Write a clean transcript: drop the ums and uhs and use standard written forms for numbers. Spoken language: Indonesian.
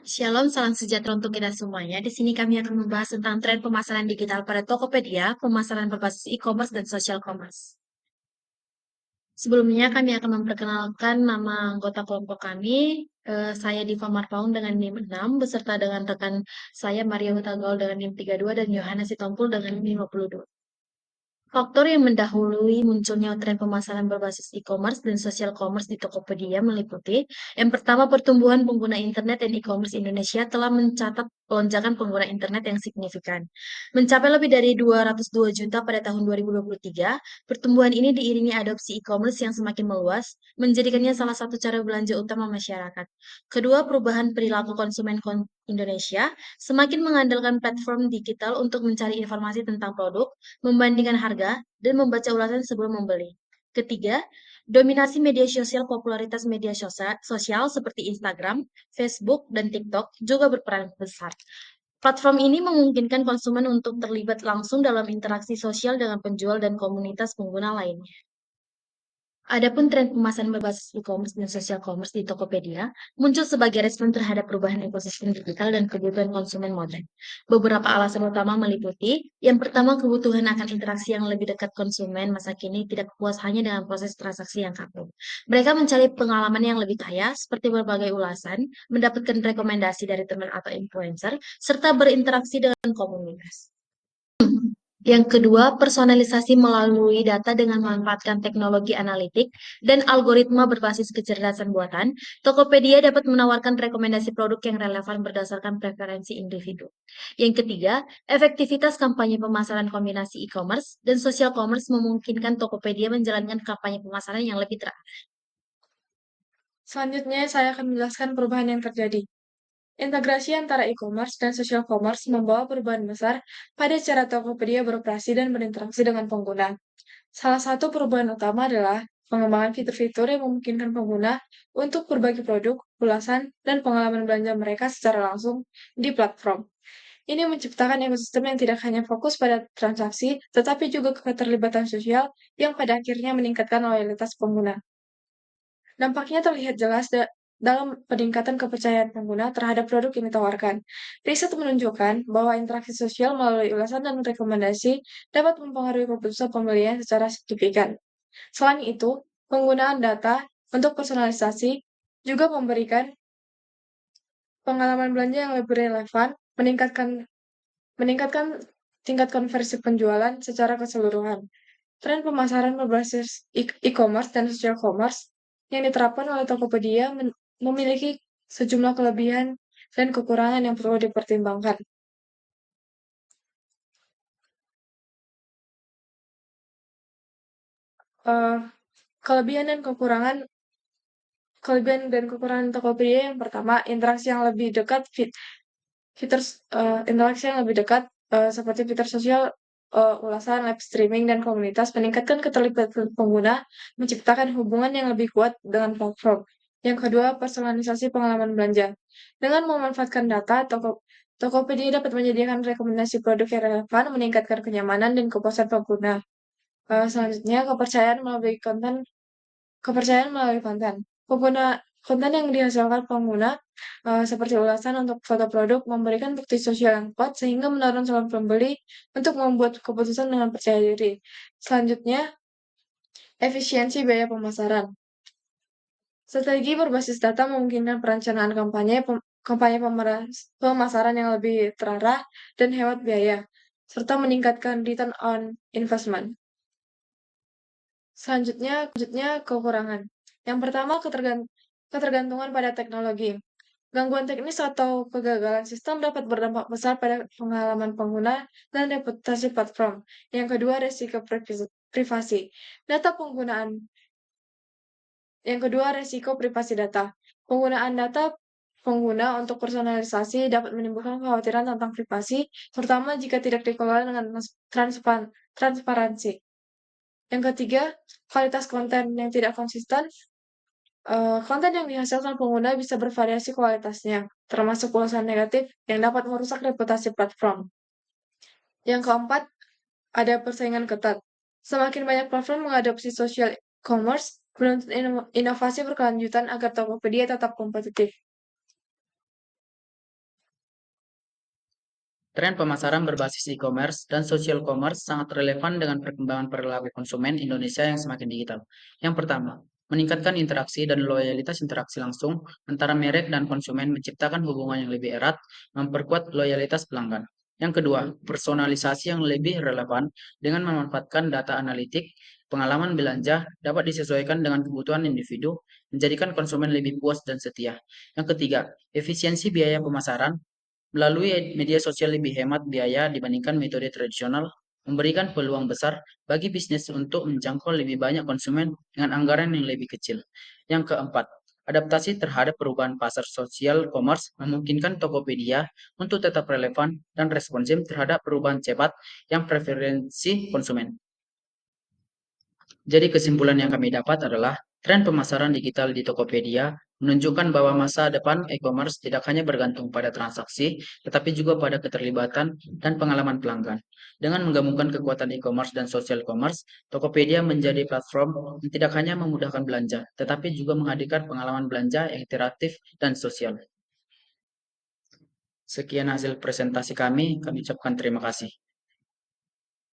Shalom, salam sejahtera untuk kita semuanya. Di sini kami akan membahas tentang tren pemasaran digital pada Tokopedia, pemasaran berbasis e-commerce dan social commerce. Sebelumnya kami akan memperkenalkan nama anggota kelompok kami. Saya Diva Marpaung dengan NIM 6, beserta dengan rekan saya Maria Hutagaul dengan NIM 32 dan Yohana Sitompul dengan NIM 52. Faktor yang mendahului munculnya tren pemasaran berbasis e-commerce dan social commerce di Tokopedia meliputi, yang pertama, pertumbuhan pengguna internet dan e-commerce Indonesia telah mencatat lonjakan pengguna internet yang signifikan. Mencapai lebih dari 202 juta pada tahun 2023, pertumbuhan ini diiringi adopsi e-commerce yang semakin meluas, menjadikannya salah satu cara belanja utama masyarakat. Kedua, perubahan perilaku konsumen Indonesia semakin mengandalkan platform digital untuk mencari informasi tentang produk, membandingkan harga, dan membaca ulasan sebelum membeli. Ketiga, dominasi media sosial. Popularitas media sosial seperti Instagram, Facebook, dan TikTok juga berperan besar. Platform ini memungkinkan konsumen untuk terlibat langsung dalam interaksi sosial dengan penjual dan komunitas pengguna lainnya. Adapun tren pemasaran berbasis e-commerce dan social commerce di Tokopedia muncul sebagai respon terhadap perubahan ekosistem digital dan kebutuhan konsumen modern. Beberapa alasan utama meliputi, yang pertama, kebutuhan akan interaksi yang lebih dekat. Konsumen masa kini tidak puas hanya dengan proses transaksi yang kaku. Mereka mencari pengalaman yang lebih kaya, seperti berbagai ulasan, mendapatkan rekomendasi dari teman atau influencer, serta berinteraksi dengan komunitas. Yang kedua, personalisasi melalui data. Dengan memanfaatkan teknologi analitik dan algoritma berbasis kecerdasan buatan, Tokopedia dapat menawarkan rekomendasi produk yang relevan berdasarkan preferensi individu. Yang ketiga, efektivitas kampanye pemasaran. Kombinasi e-commerce dan social commerce memungkinkan Tokopedia menjalankan kampanye pemasaran yang lebih terarah. Selanjutnya, saya akan menjelaskan perubahan yang terjadi. Integrasi antara e-commerce dan social commerce membawa perubahan besar pada cara Tokopedia beroperasi dan berinteraksi dengan pengguna. Salah satu perubahan utama adalah pengembangan fitur-fitur yang memungkinkan pengguna untuk berbagi produk, ulasan, dan pengalaman belanja mereka secara langsung di platform. Ini menciptakan ekosistem yang tidak hanya fokus pada transaksi, tetapi juga keterlibatan sosial yang pada akhirnya meningkatkan loyalitas pengguna. Dampaknya terlihat jelas dalam peningkatan kepercayaan pengguna terhadap produk yang ditawarkan. Riset menunjukkan bahwa interaksi sosial melalui ulasan dan rekomendasi dapat mempengaruhi keputusan pembelian secara signifikan. Selain itu, penggunaan data untuk personalisasi juga memberikan pengalaman belanja yang lebih relevan, meningkatkan tingkat konversi penjualan secara keseluruhan. Tren pemasaran berbasis e-commerce dan social commerce yang diterapkan oleh Tokopedia memiliki sejumlah kelebihan dan kekurangan yang perlu dipertimbangkan. Eh, kelebihan dan kekurangan Tokopedia yang pertama, interaksi yang lebih dekat, interaksi yang lebih dekat seperti fitur sosial, ulasan, live streaming, dan komunitas meningkatkan keterlibatan pengguna, menciptakan hubungan yang lebih kuat dengan platform. Yang kedua, personalisasi pengalaman belanja. Dengan memanfaatkan data, Tokopedia dapat menyediakan rekomendasi produk yang relevan, meningkatkan kenyamanan dan kepuasan pengguna. Selanjutnya, kepercayaan melalui konten. Konten yang dihasilkan pengguna, seperti ulasan untuk foto produk, memberikan bukti sosial yang kuat sehingga mendorong calon pembeli untuk membuat keputusan dengan percaya diri. Selanjutnya, efisiensi biaya pemasaran. Strategi berbasis data memungkinkan perencanaan kampanye pemasaran yang lebih terarah dan hemat biaya, serta meningkatkan return on investment. Selanjutnya, kekurangan. Yang pertama, ketergantungan pada teknologi. Gangguan teknis atau kegagalan sistem dapat berdampak besar pada pengalaman pengguna dan reputasi platform. Yang kedua, resiko privasi. Resiko privasi data. Penggunaan data pengguna untuk personalisasi dapat menimbulkan kekhawatiran tentang privasi, terutama jika tidak dikelola dengan transparansi. Yang ketiga, kualitas konten yang tidak konsisten. Konten yang dihasilkan pengguna bisa bervariasi kualitasnya, termasuk ulasan negatif yang dapat merusak reputasi platform. Yang keempat, ada persaingan ketat. Semakin banyak platform mengadopsi social commerce, menuntut inovasi berkelanjutan agar Tokopedia tetap kompetitif. Tren pemasaran berbasis e-commerce dan social commerce sangat relevan dengan perkembangan perilaku konsumen Indonesia yang semakin digital. Yang pertama, meningkatkan interaksi dan loyalitas interaksi langsung antara merek dan konsumen menciptakan hubungan yang lebih erat, memperkuat loyalitas pelanggan. Yang kedua, personalisasi yang lebih relevan dengan memanfaatkan data analitik, pengalaman belanja dapat disesuaikan dengan kebutuhan individu, menjadikan konsumen lebih puas dan setia. Yang ketiga, efisiensi biaya pemasaran melalui media sosial lebih hemat biaya dibandingkan metode tradisional, memberikan peluang besar bagi bisnis untuk menjangkau lebih banyak konsumen dengan anggaran yang lebih kecil. Yang keempat, adaptasi terhadap perubahan pasar sosial commerce memungkinkan Tokopedia untuk tetap relevan dan responsif terhadap perubahan cepat yang preferensi konsumen. Jadi kesimpulan yang kami dapat adalah tren pemasaran digital di Tokopedia menunjukkan bahwa masa depan e-commerce tidak hanya bergantung pada transaksi, tetapi juga pada keterlibatan dan pengalaman pelanggan. Dengan menggabungkan kekuatan e-commerce dan social commerce, Tokopedia menjadi platform yang tidak hanya memudahkan belanja, tetapi juga menghadirkan pengalaman belanja yang interaktif dan sosial. Sekian hasil presentasi kami ucapkan terima kasih.